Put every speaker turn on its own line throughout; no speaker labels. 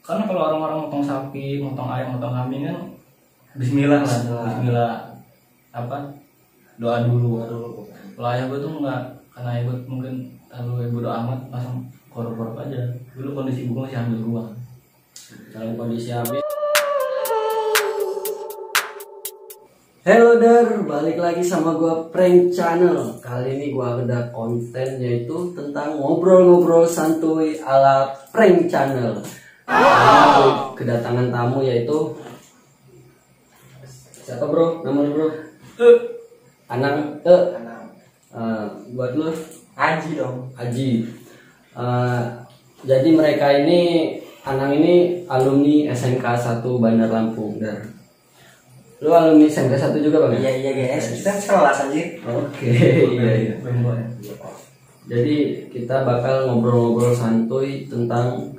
Karena kalau orang-orang motong sapi, motong ayam, motong kambing kan Bismillah lah, Bismillah apa doa dulu. Kalau ayah gue tuh enggak, karena ayah gue mungkin terlalu bodo amat, langsung korok-korok aja. Dulu kondisi ibu gue masih hamil gua.
Dalam kondisi hamil. Hello there, balik lagi sama gua Prank Channel. Kali ini gua ada konten yaitu tentang ngobrol-ngobrol santuy ala Prank Channel. Kedatangan tamu yaitu siapa bro? Nama lu bro? Anang. Buat lu?
Aji dong.
Aji. Jadi mereka ini, Anang ini alumni SMK 1 Bandar Lampung. Dan lu alumni SMK 1 juga bang?
Iya guys, kita sekelas aja.
Oke, iya. Jadi kita bakal ngobrol-ngobrol santuy tentang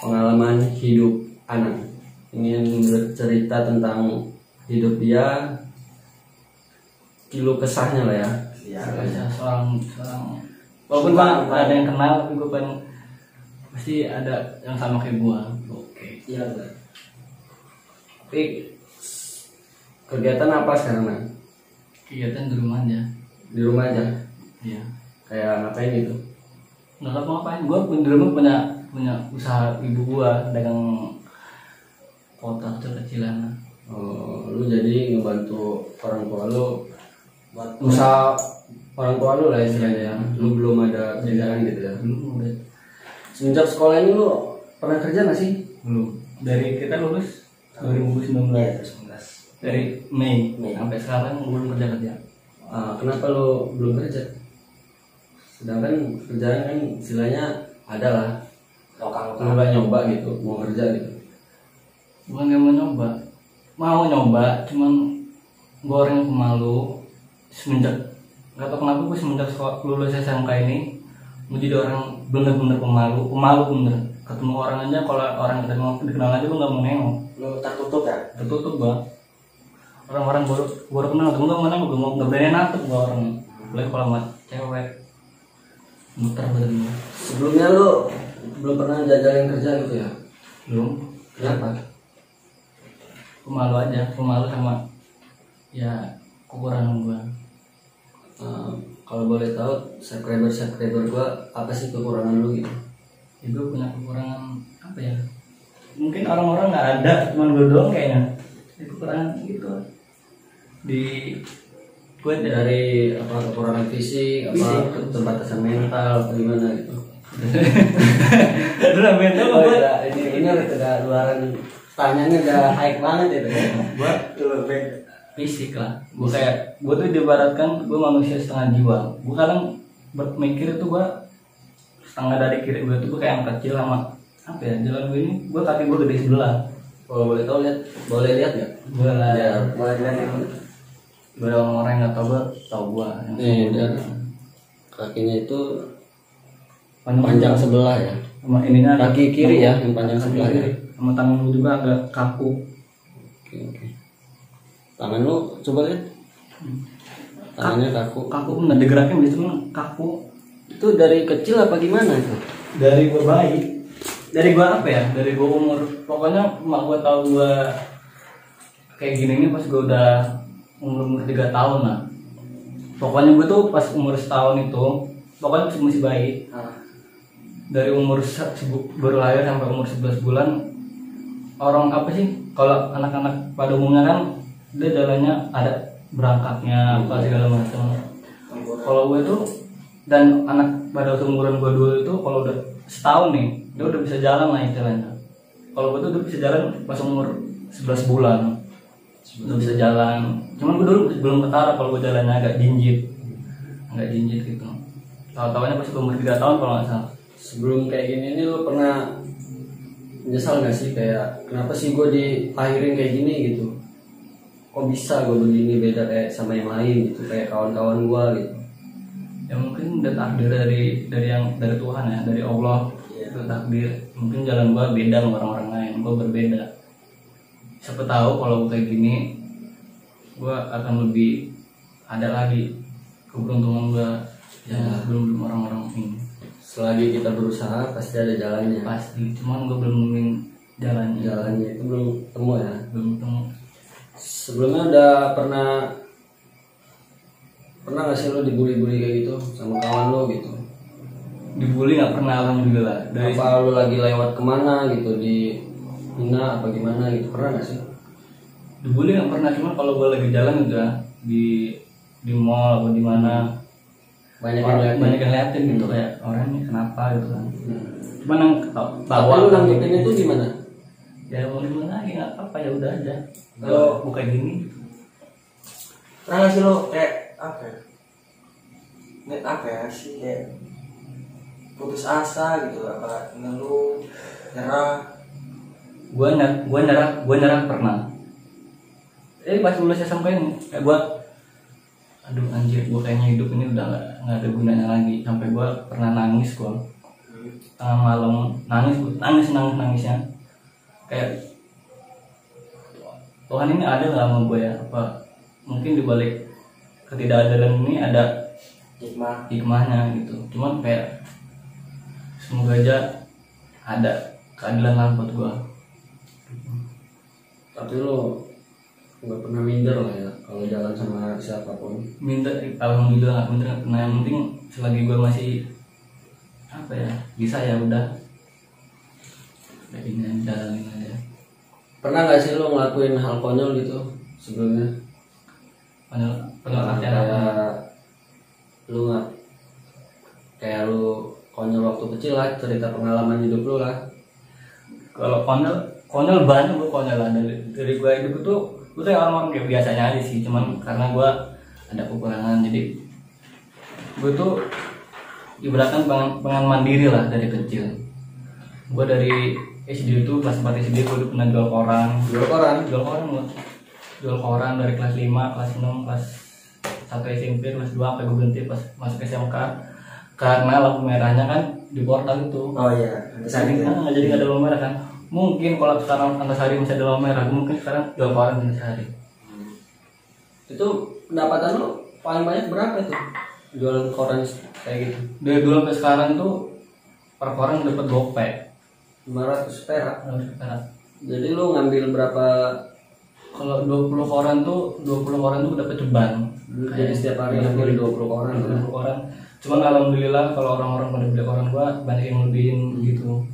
pengalaman hidup Anang. Ingin bercerita tentang hidup dia, kilo kesahnya lah ya.
Iya, seorang walaupun bang ada yang kenal, tapi gue pengen pasti ada yang sama kayak gua.
Oke. Iya benar. Tapi kegiatan apa sekarang man?
Kegiatan di rumah aja.
Di rumah aja.
Iya.
Kayak ngapain gitu?
Nggak apa-apain. Gua di rumah punya usaha ibu gua, dagang kotak kecil-kecilan.
Oh, lu jadi ngebantu orang tua lu buat usaha orang tua lu lah istilahnya. Lu belum ada kerjaan gitu ya?
Belum udah.
Semenjak sekolah ini lu pernah kerja nggak sih?
Belum. Dari kita lulus 2019. Dari Mei sampai sekarang belum kerja.
Kenapa lu belum kerja? Sedangkan kerjaan kan istilahnya ada lah. Lu nggak nyoba gitu, mau kerja gitu?
Bukan gak mau nyoba, cuman gue orang yang pemalu. Semenjak gak tau kenapa gue semenjak lulus SMK ini gue jadi orang bener-bener pemalu bener. Ketemu orang aja, kalau orang yang dikenal aja gue gak mau nengok.
Lu tertutup ya?
Tertutup gue. Orang-orang baru kenal tuh gue mana gue mau, gak berani natep gue orang. Apalagi kalau sama cewek muter bener.
Sebelumnya lu belum pernah jajalin kerja gitu ya?
Belum.
Kenapa?
Pemalu aja, pemalu sama ya kekurangan gue.
Kalau boleh tahu subscriber gua apa sih kekurangan lu gitu?
Ya, gue punya kekurangan apa ya? Mungkin orang-orang nggak ada, cuman gue doang kayaknya. Ya, kekurangan gitu. Di gue
Dari apa kekurangan fisik, apa keterbatasan mental, apa gimana gitu?
udah mental
Oh,
gue.
ya, ini udah luaran tanyanya udah high banget itu.
Gue fisik lah. Gue tuh diibaratkan gue manusia setengah jiwa. Gue kadang berpikir itu gue setengah dari kiri gue tuh gue kayak anak kecil sama apa ya, jalan gue ini gue kaki gue gede sebelah.
Kalau boleh tahu boleh lihat nggak?
Boleh.
Ya,
Boleh dilihat ya.
Gue orang yang nggak tahu gue.
nih lihat kakinya itu panjang sebelah ya.
Sama ininya
Kaki kiri ya, yang panjang sebelah ya.
Sama tangan lu juga agak kaku.
Oke. Tangan lu coba lihat. Tangannya kaku.
Kaku bener, digerakin bisa cuma kaku.
Itu dari kecil apa gimana itu?
Dari gue bayi. Dari gue apa ya? Dari gue umur, pokoknya mak gue tahu gue kayak gini nih pas gue udah umur 3 tahun lah. Pokoknya gue tuh pas umur setahun itu, pokoknya masih bayi. Dari umur baru lahir sampai umur 11 bulan, orang apa sih? Kalau anak-anak pada umumnya kan dia jalannya ada berangkatnya apa segala macam. Kalau gue tuh dan anak pada umuran gue dulu itu kalau udah setahun nih dia udah bisa jalan lah istilahnya. Kalau gue tuh udah bisa jalan pas umur 11 bulan udah bisa jalan. Cuman gue dulu belum ketara kalau gue jalannya agak jinjit gitu. Tahu-tahunya pas umur 3 tahun kalau nggak salah.
Sebelum kayak gini nih lu pernah menyesal gak sih kayak kenapa sih gue dilahirin kayak gini gitu? Kok bisa gue begini beda kayak sama yang lain gitu, kayak kawan-kawan gue gitu?
Ya mungkin udah takdir dari Tuhan ya, dari Allah. Itu takdir. Mungkin jalan gue beda sama orang-orang lain, gue berbeda. Siapa tahu kalau gue kayak gini gue akan lebih ada lagi keberuntungan gue yang belum orang-orang ini.
Selagi kita berusaha pasti ada jalannya.
Pasti, cuman gue belum nemuin
jalannya itu belum ketemu ya.
belum ketemu.
Sebelumnya udah pernah nggak sih lo dibully kayak gitu sama kawan lo gitu?
Dibully nggak pernah, alhamdulillah. Dari
Apa lo lagi lewat kemana gitu di hina apa gimana gitu, pernah nggak sih?
dibully nggak pernah, cuma kalau gue lagi jalan udah di mall atau di mana
Banyak yang
banyak
lihat.
yang liatin gitu, kayak orang ini kenapa gitu kan. Cuman yang
Tapi
tahu
lo nanggepin itu gimana?
ya mau gimana lagi, nggak apa-apa, ya udah aja. Kalau bukan gini
Pernah nggak sih lo kayak apa ya? Net apa ya sih kayak putus asa gitu, apa ngeluh, nyerah?
gue nyerah pernah. Pas lulus SMP ini kayak gue, aduh anjir, gue kayaknya hidup ini udah nggak ada gunanya lagi. Sampai gue pernah nangis, gue tengah malam nangisnya kayak Tuhan ini ada nggak sama gue ya, apa mungkin dibalik ketidakadilan ini ada hikmahnya gitu. Cuman kayak semoga aja ada keadilan lah buat gue.
Tapi lo nggak pernah minder lah ya kalau jalan sama siapapun.
Minder, alhamdulillah nggak minder. Nah yang penting selagi gue masih apa ya bisa, ya udah kayak ini jalanin aja.
Pernah nggak sih lo ngelakuin hal konyol gitu sebelumnya?
Konyol artinya apa?
Lu nggak kayak lu konyol waktu kecil lah, cerita pengalaman hidup lu lah.
Kalau konyol banyak gue, konyol lah dari gue hidup itu. Gue tuh orang kayak biasanya aja sih, cuman karena gue ada kekurangan, jadi gue tuh ibaratkan pengen mandiri lah dari kecil. Gue dari SD itu kelas 4 SD gue udah pernah jual koran gue. Jual koran dari kelas 5, kelas 6, kelas 1 SMP, kelas 2 sampai gue berhenti pas masuk SMK karena lampu merahnya kan di portal itu.
Oh iya,
Jadi kan nggak, jadi nggak ada lampu merah kan. Mungkin kalau sekarang Antasari masih ada lampu merah, mungkin sekarang jual koran Antasari.
Itu pendapatan lu paling banyak berapa itu jualan koran kayak gitu?
Dari dulu sampai sekarang tuh per koran dapat gope
500 perak.
500 perak.
Jadi lu ngambil berapa?
Kalau 20 koran tuh dapat ceban.
Jadi setiap hari ngambil 20 koran.
20 koran. Cuman alhamdulillah kalau orang-orang pada beli koran gua banyak yang lebihin gitu.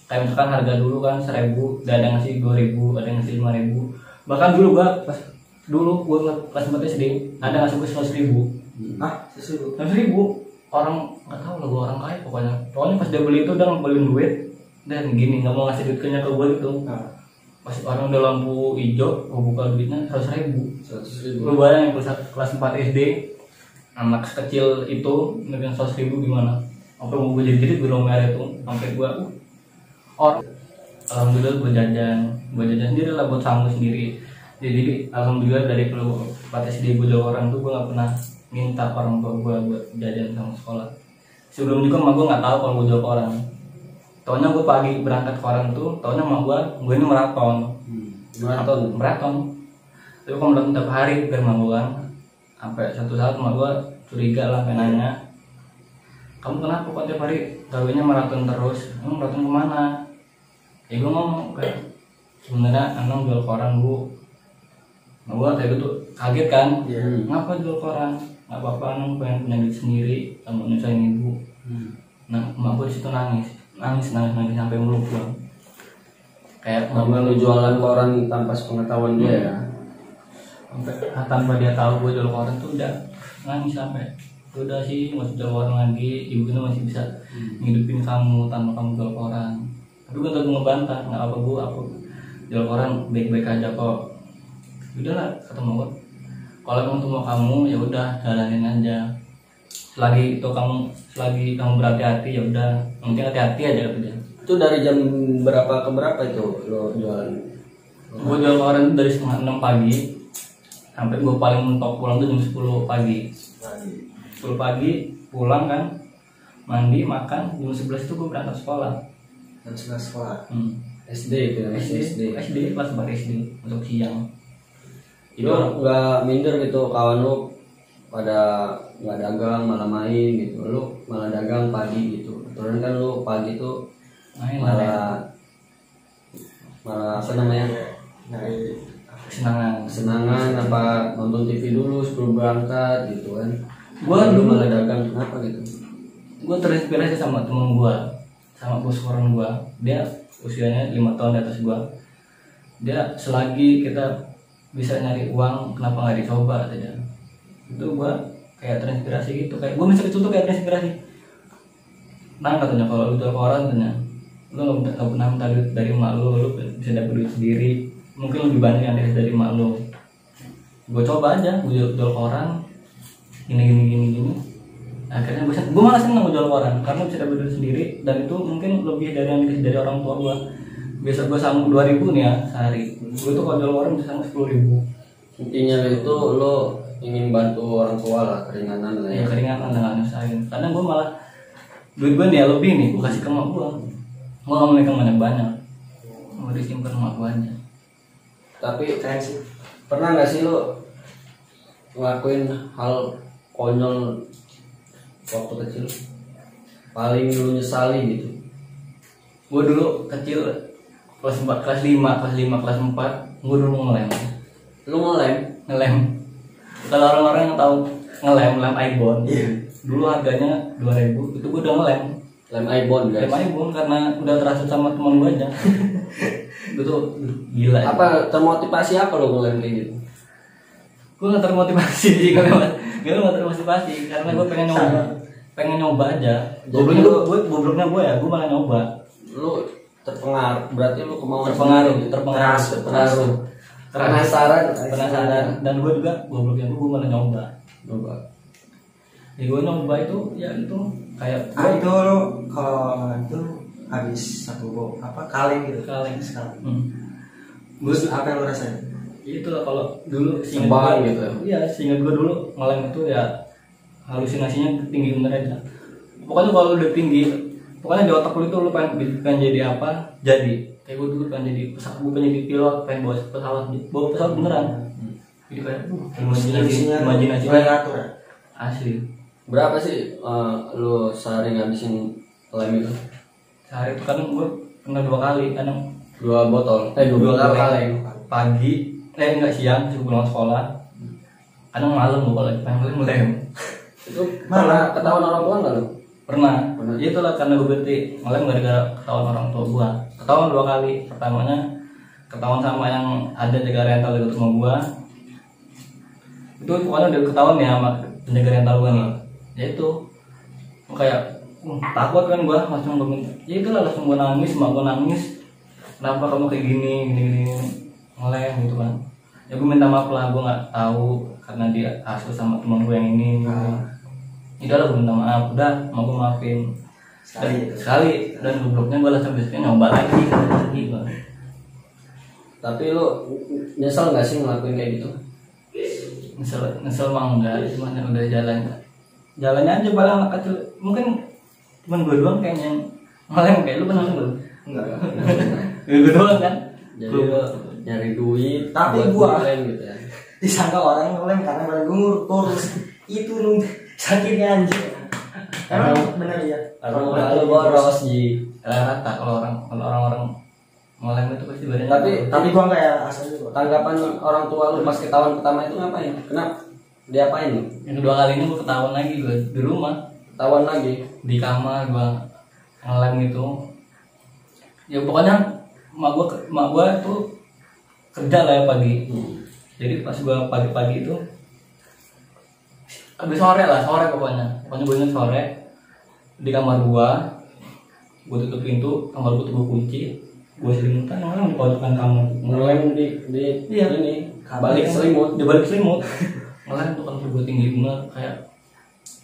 Kayak misalkan harga dulu kan 1.000, ada yang ngasih 2.000, ada yang ngasih 5.000. Bahkan dulu gua gua kelas 4 SD ada ngasih gua 100.000.
Sesuatu
100.000. Orang nggak tahu lah, gua orang kaya pokoknya. Pokoknya pas dia beli itu udah ngumpulin duit dan gini, nggak mau ngasih duitnya ke gua gitu. Pas orang udah lampu hijau, gua buka duitnya 100.000.
100.000.
Lu bayangin kelas 4 SD, anak sekecil itu megang 100.000 gimana? Sampai mau gue jadi belum merah itu, sampai gue orang. Alhamdulillah gue jajan sendiri lah buat sanggup sendiri. Jadi alhamdulillah dari kelas 4 SD gue jual orang tuh gue nggak pernah minta orang tua gue buat jajan sama sekolah. Sebelum juga mah gue nggak tahu kalau gue jual orang. Taunya gue pagi berangkat ke orang tuh, taunya mah gue ini maraton. Maraton. Tapi kalau maraton tiap hari biar mah gue kan. Sampai satu saat mah gue curiga lah, kayak nanya, kamu kenapa kok tiap hari gawenya maraton terus? Emang maraton kemana? Ya gue ngomong kayak sebenarnya anak jual koran bu. Nah gue kayak gitu kaget kan. Ngapa jual koran? Nggak apa-apa, anak pengen punya duit sendiri, kamu nyusahin ibu. Nah emak gue disitu nangis sampai meluk bang. Kayak
Sama lu jualan koran tanpa sepengetahuan dia ya.
Sampai tanpa dia tahu gue jual koran tuh udah nangis sampai udah sih masih jual koran lagi, ibu ini masih bisa ngidupin kamu tanpa kamu jual koran. Tapi gue tetap ngebantah, nggak apa bu, aku jual koran baik-baik aja kok. Udahlah ketemu gue, kalau emang tuh mau kamu ya udah jalanin aja. Selagi kamu berhati-hati ya udah, mungkin hati-hati aja kata dia.
Itu dari jam berapa ke berapa itu lo jualan?
Gue jual koran dari setengah 6 pagi sampai gue paling mentok pulang tuh jam 10 pagi. 10 pagi pulang kan, mandi makan, jam 11 itu gue berangkat sekolah.
jam 11 sekolah.
SD itu ya,
SD kelas 4 SD untuk siang.
Lo nggak minder gitu kawan lo pada nggak dagang malah main gitu, lo malah dagang pagi gitu. Kemudian kan lo pagi tuh
Main
malah malah apa namanya
Nyari
kesenangan apa nonton TV dulu sebelum berangkat gitu kan.
Gua
dulu
dulu
malah dagang kenapa gitu.
gue terinspirasi sama temen gue, sama bos koran gue. Dia usianya 5 tahun di atas gue. Dia selagi kita bisa nyari uang, kenapa nggak dicoba saja. Itu gue kayak terinspirasi gitu. Kayak gue masih kecil tuh kayak terinspirasi. Nah katanya kalau lu jual koran katanya, lu nggak pernah minta duit dari emak lu bisa dapet duit sendiri. Mungkin lebih banyak yang dari emak lu. Gue coba aja, gue jual koran, gini. Akhirnya gue malah seneng jual koran karena bisa dapat duit sendiri, dan itu mungkin lebih dari yang dikasih dari orang tua gue. Biasa gue sanggup 2.000 nih ya sehari, gue tuh kalau jual koran bisa sanggup 10.000.
Intinya itu lo ingin bantu orang tua lah, keringanan lah
Ya keringanan dengan nyusahin. Kadang gue malah duit gue nih ya lebih nih, gue kasih ke emak gue nggak mau megang banyak, mau disimpan emak gue aja.
Tapi
keren sih.
pernah nggak sih lo ngelakuin hal konyol waktu kecil paling lu nyesali gitu?
Gue dulu kecil kelas 4, kelas 5, kelas 4 gue dulu ngelem.
Lu ngelem?
Kalau orang-orang yang tahu lem Ibon,
Iya.
dulu harganya 2.000, itu gue udah ngelem.
Lem Ibon guys.
Lem Ibon karena udah terasa sama teman gue aja. Itu tuh gila.
Apa termotivasi apa lo ngelem kayak gitu?
Gue nggak termotivasi sih, gue nggak termotivasi karena gue pengen nyoba aja.
Jadi
Gobloknya gue ya, gue malah nyoba.
Lu terpengaruh, berarti lu kemauan
Terpengaruh.
penasaran
Dan gue juga gobloknya gue malah nyoba.
coba.
Ya gue nyoba itu, ya itu kayak
Itu lo kalau itu habis satu kaleng gitu.
kaleng.
Sekali.
Gue
Apa yang lo rasain?
itu lah kalau dulu
Sembang gitu.
Iya, seingat gue dulu ngelem itu ya halusinasinya tinggi bener aja. Pokoknya kalau udah tinggi, pokoknya di otak lu itu lu pengen jadi apa, jadi. Kayak gue dulu pengen jadi pesawat, gue pengen jadi pilot, pengen bawa pesawat beneran. Jadi kayak imajinasi
ngatur ya?
asli.
Berapa sih lu sehari ngabisin lem itu?
Sehari itu kadang gue pernah 2 kali, kadang
2 botol. 2
kali. Pagi, enggak siang, sebelum sekolah. Kadang malam gue kalau lagi pengen ngelem.
Itu pernah ketahuan orang tua nggak lu?
Pernah. Ya itulah karena gue berhenti ngelem gara-gara ketahuan orang tua gue. Ketahuan 2 kali. Pertamanya ketahuan sama yang ada jaga rental di rumah gue. Itu pokoknya udah ketahuan ya sama penjaga rental gue nih. Ya itu kayak takut kan gue, langsung gue minta. Ya itulah langsung gue nangis, mak gue nangis. Kenapa kamu kayak gini ngelem gitu kan? Ya gue minta maaf lah, gue nggak tahu karena dia asuh sama teman gue yang ini. Udah lah, gue minta maaf, udah mau gue maafin sekali. Dan gobloknya gue langsung besoknya nyoba lagi gue.
Tapi lu nyesel nggak sih ngelakuin kayak gitu?
Nyesel mah enggak, cuma yang udah jalannya aja paling anak kecil. Mungkin cuman gue doang kayaknya yang ngelem, kayak lu pernah belum?
Enggak.
Gue doang kan.
Jadi lu nyari duit
Tapi
buat
gua
ngelem gitu ya.
Disangka orang ngelem karena badan gue kurus. Itu lu sakitnya anjir. Emang bener ya?
Kalau boros ji.
Rata kalau orang-orang ngelem itu pasti badannya.
Tapi gua enggak ya asal itu.
Tanggapan orang tua lu pas ketahuan pertama itu ngapain? Kenapa? Diapain lu?
Yang kedua kalinya gue ketahuan lagi, gue di rumah,
Ketahuan lagi.
di kamar gue ngelem gitu. Ya pokoknya mak gue tuh kerja lah ya pagi. Jadi pas gue pagi-pagi itu habis sore pokoknya gue ingat sore di kamar gue tutup pintu, kamar gue tuh gue kunci, gue selimutan orang di pojokan kamar
Ngelem di
Iya.
ini balik selimut.
di balik selimut ngelem tuh kan gue tinggi banget kayak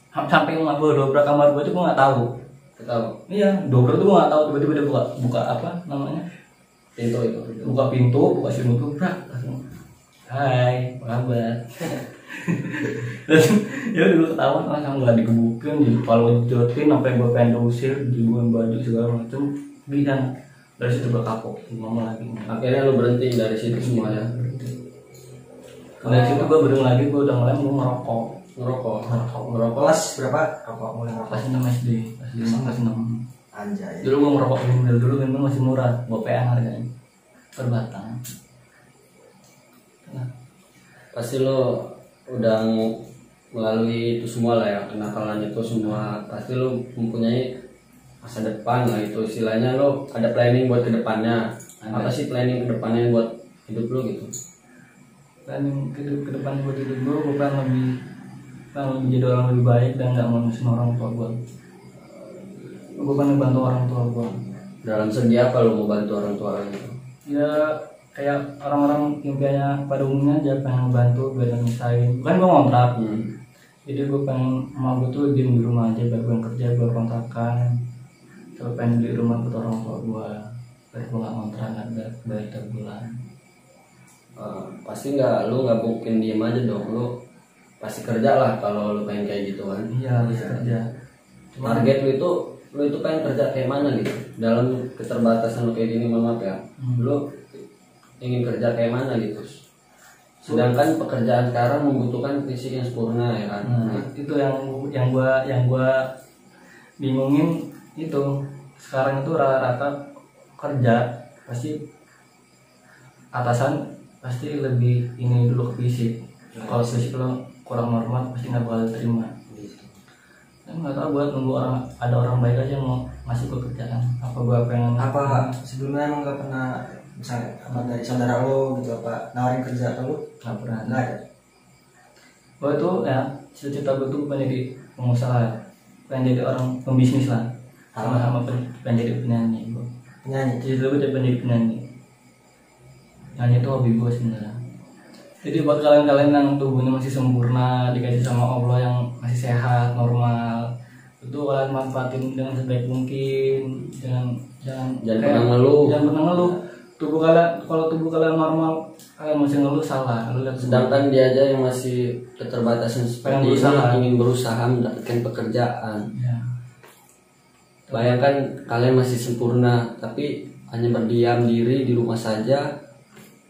sampai nggak gue dobrak kamar gue tuh gue nggak tahu.
Ketahu
Iya, dobrak tuh gue nggak tahu, tiba-tiba dia buka apa namanya,
pintu itu.
buka pintu, buka selimut tuh langsung hai apa kabar. Dan ya dulu ketahuan langsung nggak digebukin, jadi kalau jotin sampai gue pengen diusir, dibuang baju segala macam. Dan dari situ gue kapok, ngomong lagi.
Akhirnya lu berhenti dari situ semua ya.
Dari situ gue berhenti lagi, gue udah ngelem, gue ngerokok.
Ngerokok.
Kelas berapa? Rokok mulai ngerokok.
Kelas 6 SD, kelas 5, kelas 6.
Anjay.
Dulu gue ngerokok Gembel, dulu Gembel masih murah, gopean harganya. berbatang. Nah,
Pasti lo udah melalui itu semua lah ya, kenakalan itu semua. Pasti lo mempunyai masa depan lah, itu istilahnya lo ada planning buat kedepannya. Apa sih planning kedepannya buat hidup lo gitu?
planning ke depan buat hidup gue pengen lebih jadi orang lebih baik dan nggak mau nyusahin orang tua gue pengen bantu orang tua gue.
Dalam segi apa lo mau bantu orang tua lo gitu?
Ya kayak orang-orang impiannya pada umumnya aja, pengen ngebantu biar nggak nyusahin. Bukan gue ngontrak, jadi gue pengen emak gue tuh diem di rumah aja biar gue kerja, gue kontrakan. Coba pengen beli rumah buat orang tua gue biar gue nggak ngontrak, nggak bayar tiap bulan.
Pasti nggak mungkin diem aja dong, lo pasti kerja lah kalau lo pengen kayak gitu kan.
Iya harus kerja.
Target lo itu pengen kerja kayak mana gitu dalam keterbatasan lo kayak gini, mohon maaf ya. Lo ingin kerja kayak mana gitu, sedangkan pekerjaan sekarang membutuhkan fisik yang sempurna ya kan.
Itu yang gua bingungin itu. Sekarang itu rata-rata kerja pasti atasan pasti lebih ini dulu ke fisik. Kalau fisik lo kurang normal pasti nggak bakal terima. Nggak tahu, buat nunggu ada orang baik aja mau masuk ke kerjaan. Apa gua pengen
sebelumnya emang nggak pernah misalnya apa dari saudara lo gitu apa nawarin kerja ke lo?
nggak pernah.
Nggak ada.
Gua itu ya cita-cita gua tuh pengen jadi pengusaha, pengen jadi orang pembisnis lah, sama pengen jadi penyanyi. Gua
Penyanyi.
cita-cita gua pengen jadi penyanyi. Nyanyi itu hobi gua sebenarnya. Jadi buat kalian-kalian yang tubuhnya masih sempurna, dikasih sama Allah yang masih sehat, normal, itu kalian manfaatin dengan sebaik mungkin. Jangan
pernah ngeluh.
Jangan pernah ngeluh. Kalau tubuh kalian normal, kalian masih ngeluh salah.
Sedangkan dia aja yang masih keterbatasan seperti ini ingin berusaha mendapatkan pekerjaan.
Ya.
Bayangkan kalian masih sempurna tapi hanya berdiam diri di rumah saja,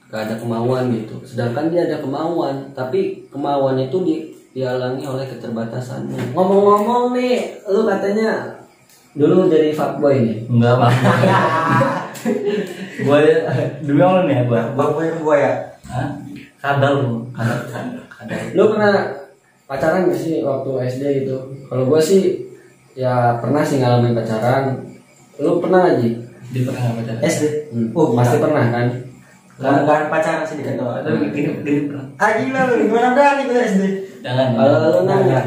gak ada kemauan gitu. Sedangkan dia ada kemauan, tapi kemauan itu dihalangi oleh keterbatasannya. Ngomong-ngomong nih, lu katanya dulu jadi fuckboy nih.
Enggak apa. Gua dulu yang nih ya gua.
Gua ya.
Hah? Kadal.
Lu pernah pacaran gak sih waktu SD gitu? Kalau gua sih ya pernah sih ngalamin pacaran. Lu pernah aja?
Dia pernah nggak pacaran?
SD.
Pasti pernah kan?
Bukan pacaran sih dikata.
Tapi gini pernah.
Gila lu, gimana berani gue SD?
Jangan.
Kalau lu nanya,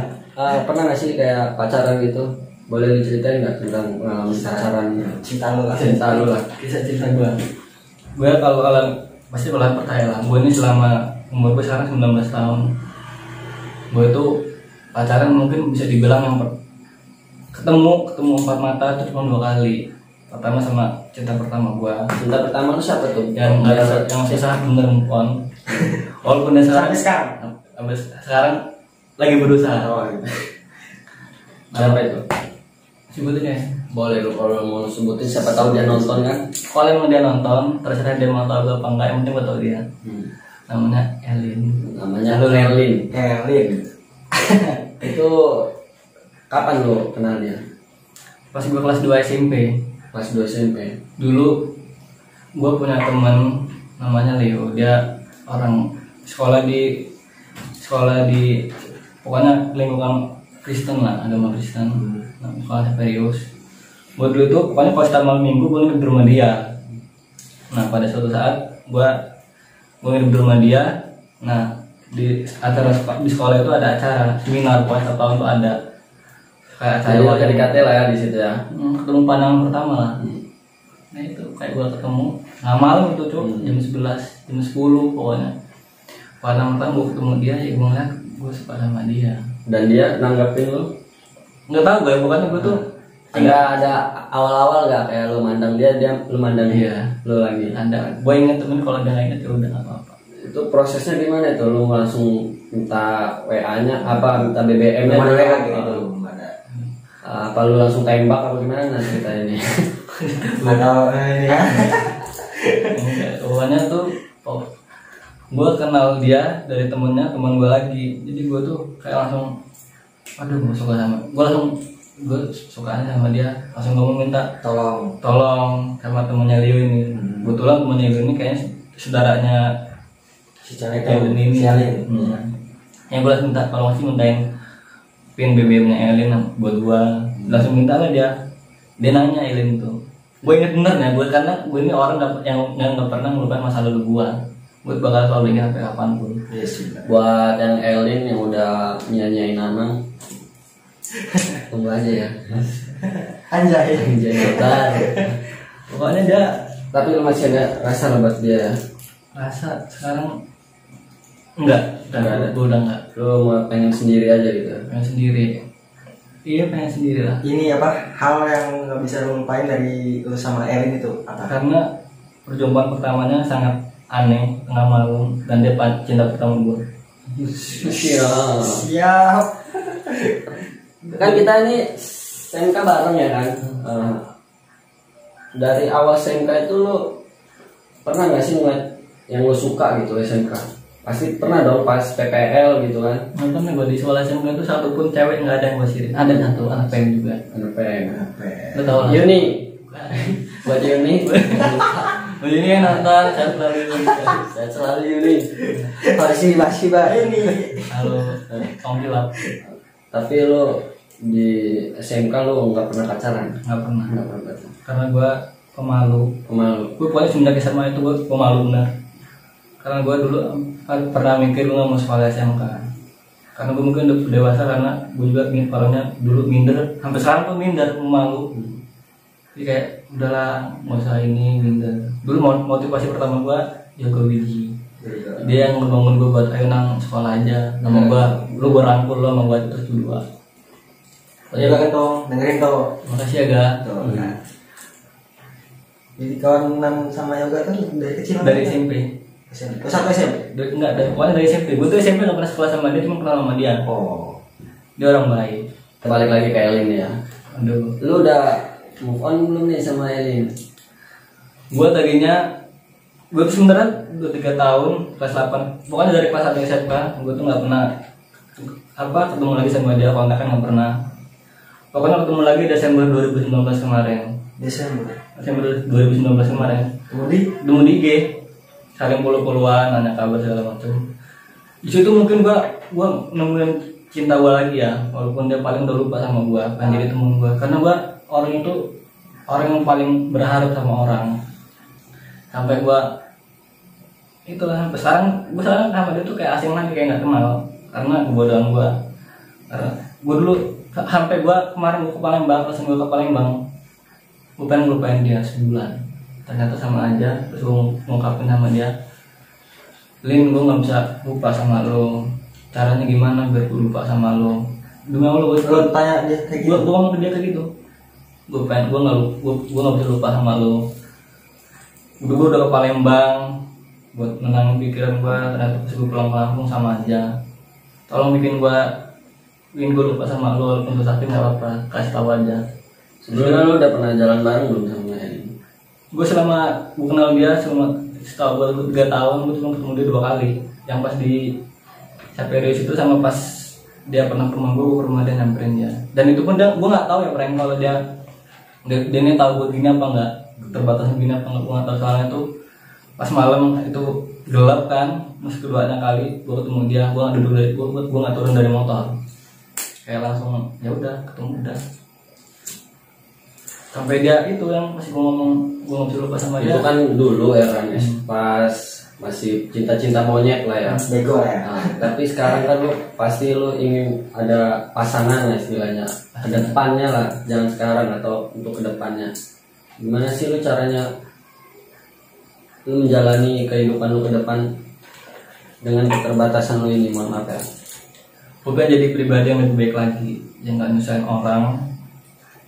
pernah gak sih kayak pacaran gitu? Boleh diceritain nggak tentang pengalaman pacaran?
Cinta lu lah.
Cinta lu lah.
Kisah cinta gua kalau kalian pasti kalian percaya lah, gua ini selama umur gua sekarang 19 tahun, gua itu pacaran mungkin bisa dibilang yang ketemu 4 mata itu cuma 2 kali. Pertama sama cinta pertama gua.
Cinta pertama lu siapa tuh?
Yang susah bener move on. Walaupun dia
Sampai sekarang.
Sampai sekarang lagi berusaha.
Siapa itu?
Sebutin ya.
Boleh lu kalau mau sebutin, siapa tahu dia nonton kan?
Kalau emang dia nonton, terserah dia mau tahu apa enggak, yang penting gua tahu dia. Namanya Elin.
Namanya Elin.
Elin.
Itu kapan lu kenal dia?
Pas gua kelas 2 SMP.
Kelas 2 SMP.
Dulu gua punya teman namanya Leo. Dia orang sekolah di pokoknya lingkungan Kristen lah, agama Kristen. Nah, sekolah serius. Buat dulu itu pokoknya kalau setiap malam minggu gue nginep di rumah dia. Nah pada suatu saat gue nginep di rumah dia. Nah di acara di sekolah itu ada acara seminar, pokoknya setiap tahun tuh ada kayak acara
KDKT lah ya di situ ya.
Ketemu pandangan pertama lah. Nah itu kayak gue ketemu malam itu jam 11 jam 10 pokoknya. Pandangan pertama gue ketemu dia, ya gue ngeliat gue suka sama dia.
Dan dia nanggapin lu?
Nggak tahu gue, pokoknya gue tuh
ada awal-awal gak kayak lu mandang dia lu mandang lu lagi?
Ada. Gue inget temen, kalau dia nggak inget ya udah nggak apa-apa.
Itu prosesnya gimana itu? Lu langsung minta WA-nya apa minta BBM-nya
Mana
dulu
lewat
gitu?
gitu.
Apa lu langsung tembak apa gimana ceritanya ini?
Atau ini kan?
Pokoknya tuh gue kenal dia dari temen gue lagi. Jadi gue tuh kayak langsung, aduh gue suka sama. Gue langsung gue sukanya sama dia, langsung ngomong minta
tolong
sama temennya Leo ini. Kebetulan temennya Leo ini kayaknya saudaranya
si cewek
Elin ini.
si Elin.
Yang gue langsung minta tolong sih mintain pin BBM-nya Elin buat gue. Langsung minta lah dia nanya Elin tuh. Gue inget bener ya, karena gue ini orang yang nggak pernah melupakan masa lalu gue bakal selalu ingat sampai kapanpun.
Yes,
Buat yang Elin yang udah nyanyain nama, tunggu aja ya.
anjay.
Jangan.
Pokoknya dia
Tapi lu masih ada rasa lah buat dia ya?
rasa sekarang enggak ada. Gue udah enggak.
Lu mau pengen sendiri aja gitu?
Pengen sendiri. Iya pengen sendiri lah.
Ini apa hal yang nggak bisa lu lupain dari lu sama Elin itu apa?
Karena perjumpaan pertamanya sangat aneh, tengah malam, dan dia cinta pertama gue.
Siap.
Kan kita ini SMK bareng ya kan? Dari awal SMK itu lu pernah nggak sih ngeliat yang lu suka gitu SMK? Pasti pernah dong pas PPL gitu kan?
Nonton nih gue di sekolah SMK itu satu pun cewek nggak ada yang gue sirik. Ada satu anak PM juga.
Anak PM.
Lo tau lah.
Yuni. Buat Yuni.
Ini yang nonton
Saya selalu Yuni.
Masih Mbak ini.
Halo, Om Jilap.
Tapi lu di SMK lu nggak pernah pacaran?
Nggak pernah.
Nggak pernah pacaran.
Karena gue pemalu.
Pemalu.
Gue pokoknya semenjak SMA itu gue pemalu benar. Karena gue dulu pernah mikir gue nggak mau sekolah SMK. Karena gue mungkin udah dewasa, karena gue juga orangnya dulu minder. Sampai sekarang pun minder, pemalu. Jadi kayak udahlah nggak usah ini, minder. Dulu motivasi pertama gue jago biji. Dia yang ngebangun gue buat ayo nang sekolah aja. Nama gue, lu gue rangkul lo sama gue terus berdua.
Ya kan dong, dengerin toh.
Makasih ya ga.
Tuh, kan. Jadi kawanan sama Yoga tuh dari kecil.
Dari SMP.
SMP. Oh, satu SMP.
Pokoknya dari SMP. Gue tuh SMP nggak pernah sekolah sama dia, cuma kenal sama dia.
Oh.
Dia orang baik.
Balik lagi ke Elin ya.
Aduh.
Lu udah move on belum nih sama Elin?
Gue tuh sebenarnya udah 3 tahun, kelas 8. Pokoknya dari kelas 1 SMP, gue tuh nggak pernah ketemu lagi sama dia, kontak kan nggak pernah. Pokoknya ketemu lagi Desember 2019 kemarin.
Desember
2019 kemarin. Ketemu di IG, saling puluh-puluhan, nanya kabar segala macam. Di situ mungkin gua nemuin cinta gua lagi ya, walaupun dia paling udah lupa sama gua, kan jadi temen gua. Karena gua orang itu orang yang paling berharap sama orang. Sampai gua itulah sampai sekarang gua sama dia tuh kayak asing lagi, kayak nggak kenal. Karena kebodohan gua. Karena gua dulu sampai kemarin ke Palembang, langsung ke Palembang, gue pengen ngelupain dia sebulan. Ternyata sama aja. Terus gue ngungkapin sama dia, Lin, gue nggak bisa lupa sama lo. Caranya gimana biar gue lupa sama lo? Demi Allah gue
tanya dia kayak gitu.
Gue ngomong ke dia kayak gitu. Gue nggak bisa lupa sama lo. Gue udah ke Palembang buat menangin pikiran gue. Ternyata pas gue pulang ke Lampung sama aja. Tolong bikin gue lupa sama lo, walaupun sakit nggak apa-apa, kasih tahu aja.
Sebelumnya lu udah pernah jalan bareng belum sama Elin?
Gue selama gue kenal dia setahu gue 3 tahun, gue cuma ketemu dia 2 kali. Yang pas di Saperius itu sama pas dia pernah ke rumah gue ke rumah dia nyamperin dia. Dan itu pun gue nggak tahu ya prank kalau dia ini tahu gue gini apa nggak, keterbatasan gini apa nggak, gue nggak tahu. Soalnya itu pas malam itu gelap kan, masih keduanya kali gue ketemu dia, gue nggak turun dari motor. Kayak langsung ya udah ketemu udah. Sampai dia itu yang masih gue ngomong gue nggak bisa lupa sama dia.
Itu kan dulu ya kan, pas masih cinta-cinta monyet lah ya.
Bego ya.
Nah, tapi sekarang kan lu pasti lu ingin ada pasangan lah istilahnya, ke depannya lah, jangan sekarang atau untuk kedepannya. Gimana sih lu caranya lu menjalani kehidupan lu ke depan dengan keterbatasan lu ini? Mohon maaf ya.
Gue jadi pribadi yang lebih baik lagi, yang nggak nyusahin orang,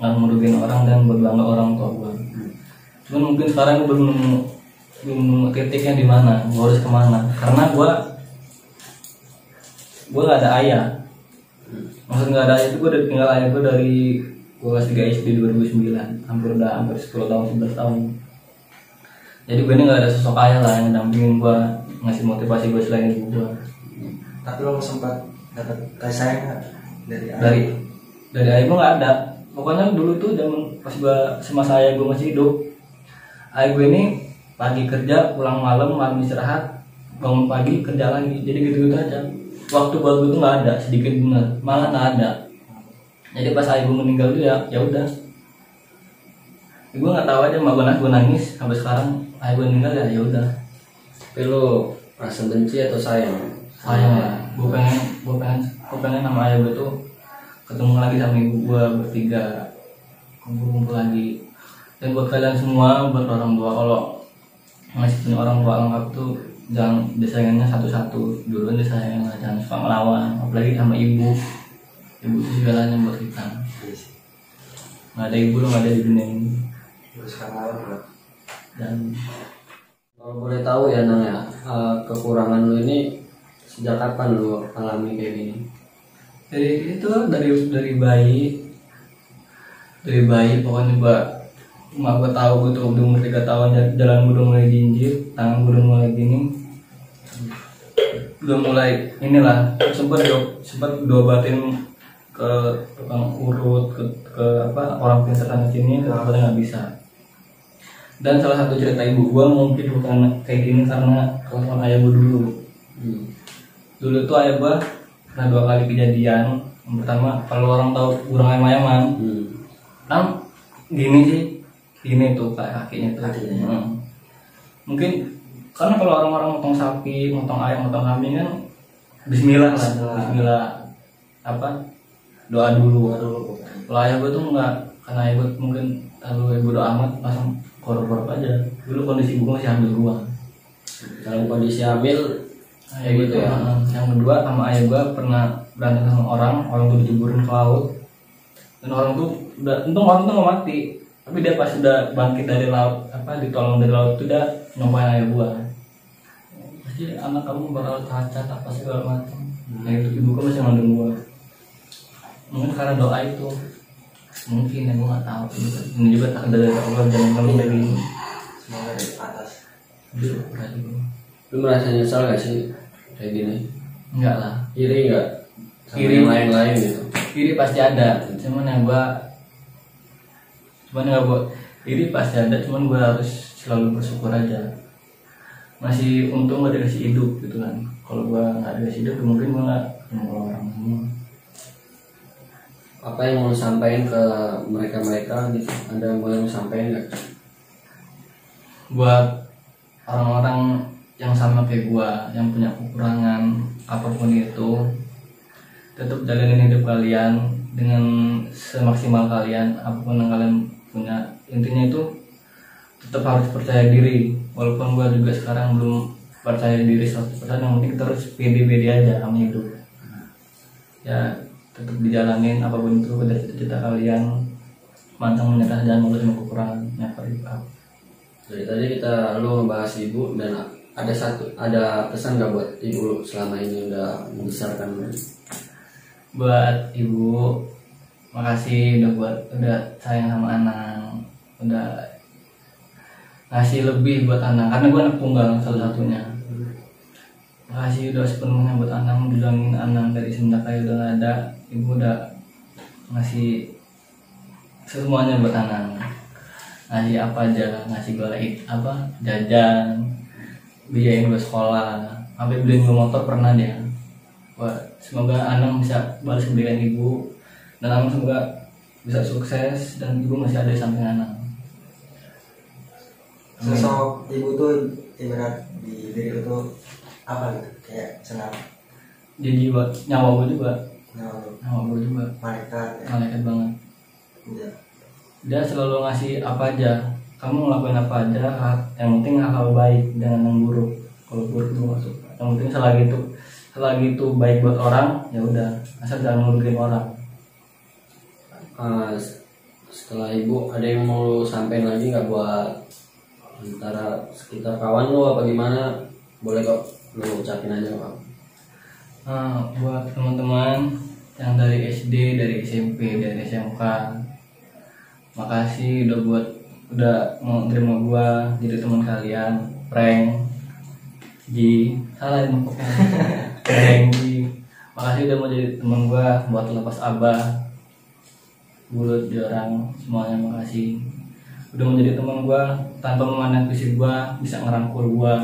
nggak merugikan orang, dan berbangga orang tua gue. Cuman mungkin sekarang gue belum nemu titiknya di mana, gue harus kemana. Karena gue nggak ada ayah. Maksud nggak ada ayah itu gue udah tinggal ayah gue dari gue kelas 3 SD 2009, hampir 10 tahun 11 tahun. Jadi gue ini nggak ada sosok ayah lah yang dampingin gue, ngasih motivasi gue selain ibu gue.
Tapi lo sempat dapat kasih sayang nggak dari ayah?
Dari ayah gue nggak ada. pokoknya dulu tuh zaman pas gua semasa ayah gua masih hidup, ayah gua ini pagi kerja, pulang malam istirahat, bangun pagi kerja lagi, jadi gitu-gitu aja. Waktu buat gua tuh nggak ada, sedikit bener, malah nggak ada. Jadi pas ayah gua meninggal tuh ya udah, gua nggak tahu aja, mah gua nangis sampai sekarang ayah gua meninggal ya udah.
Tapi lu rasa benci atau sayang?
Sayang lah, gua pengen sama ayah gua tuh ketemu lagi sama ibu gua bertiga, kumpul lagi. Dan buat kalian semua, buat orang tua, kalau masih punya orang tua lengkap tuh jangan disayangnya satu-satu, dulu disayangin lah, jangan suka ngelawan, apalagi sama ibu itu segalanya buat kita. Nggak ada ibu lo nggak ada di dunia ini. Dan
Kalau boleh tahu ya Nang ya, kekurangan lu ini sejak kapan lu alami kayak gini?
dari bayi pokoknya gua tahu gua tuh udah umur 3 tahun, jalan gua udah mulai jinjit, tangan gua udah mulai gini, udah mulai inilah, sempat diobatin ke tukang urut, ke orang pintar sana sini, tapi nggak bisa. Dan salah satu cerita ibu gua mungkin bukan kayak gini karena kelakuan ayah gua dulu. Dulu tuh ayah gua pernah 2 kali kejadian. Yang pertama, kalau orang tahu burung ayam-ayaman, kan gini tuh kakinya tuh. Mungkin karena kalau orang-orang motong sapi, motong ayam, motong kambing kan bismillah lah, bismillah doa dulu. Kalau ayah gue tuh enggak, karena ayah gue mungkin terlalu bodo amat, langsung korup-korup aja. Dulu kondisi gue masih hamil gua.
Dalam kondisi hamil
Kayak gitu ya. Yang kedua, sama ayah gue pernah berantem sama orang tuh dijeburin ke laut, dan orang tuh untung orang tuh nggak mati, tapi dia pas udah bangkit dari laut, ditolong dari laut tuh udah nyumpahin ayah gue, pasti anak kamu bakal cacat apa segala macam. Nah itu ibu gue masih ngandung gue, mungkin karena doa itu, mungkin yang gue nggak tahu. Ini juga tak ada dari Allah, jangan kamu kayak gini.
Semoga dari atas.
lu merasa nyesal gak sih kayak gini?
Enggak lah.
Iri nggak? Sama
Iri.
yang lain-lain gitu.
Iri pasti ada, cuman iri pasti ada, cuman gue harus selalu bersyukur aja. Masih untung gak dikasih hidup gitu kan. Kalau gue nggak dikasih hidup, mungkin gue nggak ketemu orang semua.
Apa yang mau sampaikan ke mereka gitu? Ada yang mau sampaikan nggak?
Buat orang-orang yang sama kayak gue, yang punya kekurangan apapun itu, tetap jalanin hidup kalian dengan semaksimal kalian, apapun yang kalian punya. Intinya itu tetap harus percaya diri, walaupun gue juga sekarang belum percaya diri 100%, yang penting terus pede-pede aja sama hidup ya, tetap dijalanin apapun itu dari cita-cita kalian, pantang menyerah, jangan malu sama kekurangan, never give up.
Dari tadi lu ngebahas ibu, dan ada pesan gak buat ibu lu selama ini udah membesarkan lu?
Buat ibu, makasih udah sayang sama anak, udah ngasih lebih buat anak, karena gue anak tunggal salah satunya. Makasih udah sepenuhnya buat anak, menjulangin anak dari semenjak kayak udah gak ada. Ibu udah ngasih semuanya buat anak, ngasih apa aja, ngasih gue jajan, biayain gue sekolah, sampai beliin gue motor pernah dia. Wah, semoga anak bisa balas kebaikan ibu, dan anak semoga bisa sukses, dan ibu masih ada di samping anak.
Sosok ibu tuh ibarat di diri lu tuh apa gitu, kayak senang.
Jadi buat nyawa gue juga,
Malaikat ya.
malaikat banget.
Iya.
Dia selalu ngasih apa aja, kamu ngelakuin apa aja, yang penting hal-hal baik, jangan yang buruk. Kalau buruk itu masuk, yang penting selagi itu baik buat orang, ya udah, asal jangan ngerugiin orang.
Setelah ibu, ada yang mau lu sampein lagi nggak buat antara sekitar kawan lu apa gimana? Boleh kok lu ucapin aja Pak.
Buat teman-teman yang dari SD, dari SMP, dari SMK, makasih udah mau terima gua jadi teman kalian. Prank salah ini prank makasih udah mau jadi teman gua buat lepas abah. bulut di orang semuanya. Makasih udah menjadi teman gue tanpa memandang fisik gue, bisa ngerangkul gue,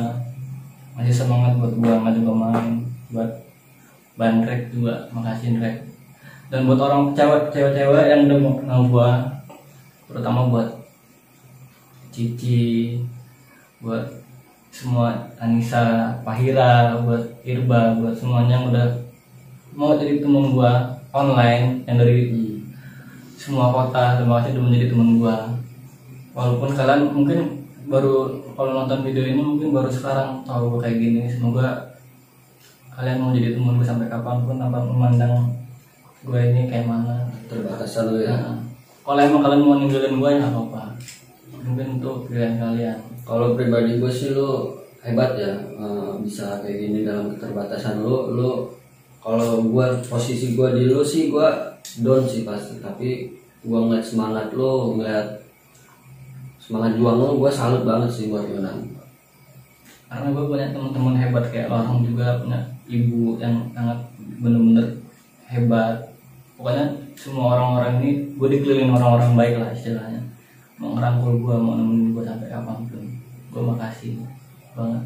masih semangat buat gue ngajak main, buat bandrek juga. Makasih Drek. Dan buat orang cewek-cewek yang udah mau kenal gue, terutama buat Cici, buat semua Anissa, Pahira, buat Irba, buat semuanya yang udah mau jadi temen gua online yang dari semua kota. Terima kasih udah menjadi temen gua. Walaupun kalian mungkin baru kalau nonton video ini mungkin baru sekarang tahu gua kayak gini. Semoga kalian mau jadi temen gua sampai kapanpun tanpa memandang gua ini kayak mana.
Terbatasan lu ya.
Nah, kalau emang kalian mau ninggalin gua ya nggak apa-apa. Mungkin itu pilihan kalian.
Kalau pribadi gue sih lu hebat ya, bisa kayak gini dalam keterbatasan lu. Kalau gue posisi gue di lu sih gue down sih pasti, tapi gue ngeliat semangat lu, ngeliat semangat juang lu, gue salut banget sih buat Yonan.
Karena gue punya teman-teman hebat kayak orang juga, punya ibu yang sangat bener-bener hebat. Pokoknya semua orang-orang ini gue dikelilingin orang-orang baik lah istilahnya, mau ngerangkul gue, mau nemenin gue sampai kapanpun. Gue makasih banget.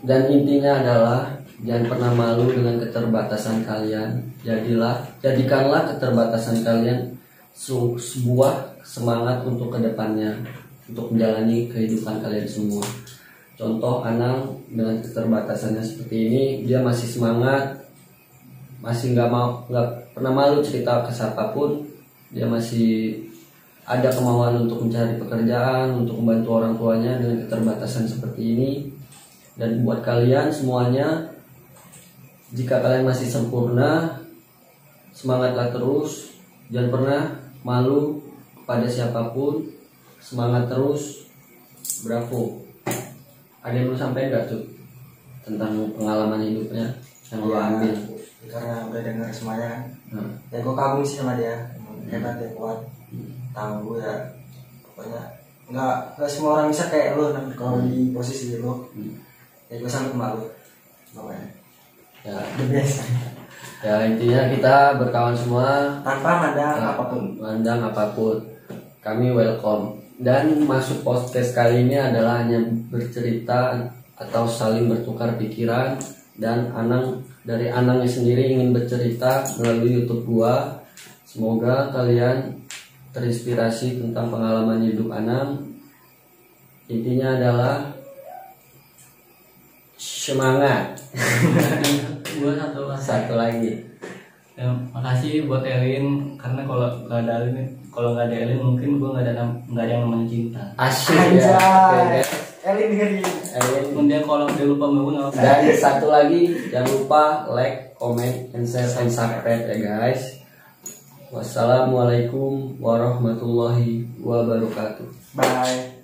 Dan intinya adalah jangan pernah malu dengan keterbatasan kalian. Jadikanlah keterbatasan kalian sebuah semangat untuk kedepannya, untuk menjalani kehidupan kalian semua. Contoh Anang dengan keterbatasannya seperti ini, dia masih semangat, masih nggak pernah malu cerita ke siapapun. Dia masih ada kemauan untuk mencari pekerjaan, untuk membantu orang tuanya dengan keterbatasan seperti ini. Dan buat kalian semuanya, jika kalian masih sempurna, semangatlah terus, jangan pernah malu pada siapapun, semangat terus, bravo. Ada yang mau sampai enggak tuh tentang pengalaman hidupnya yang lo ambil?
Karena udah dengar semuanya kan. Ya gue kagum sih sama dia, hebat dia, kuat. Tangguh ya, pokoknya nggak semua orang bisa kayak lo kalau di posisi lo. Ya gue sangat malu pokoknya.
Ya,
biasa.
ya intinya kita berkawan semua
Tanpa mandang
apapun, kami welcome. Dan masuk podcast kali ini adalah hanya bercerita atau saling bertukar pikiran. Dan dari Anangnya sendiri ingin bercerita melalui YouTube gua. Semoga kalian terinspirasi tentang pengalaman hidup Anang. Intinya adalah semangat.
Gue
Satu lagi.
ya, makasih buat Elin, karena kalau nggak ada Elin mungkin gue nggak ada yang namanya cinta.
Asyik ya. Oke,
Elin dengerin.
Kemudian kalau dia lupa mau nggak apa.
Dan satu lagi, jangan lupa like, comment, and share, and subscribe ya guys. Wassalamualaikum warahmatullahi wabarakatuh.
Bye.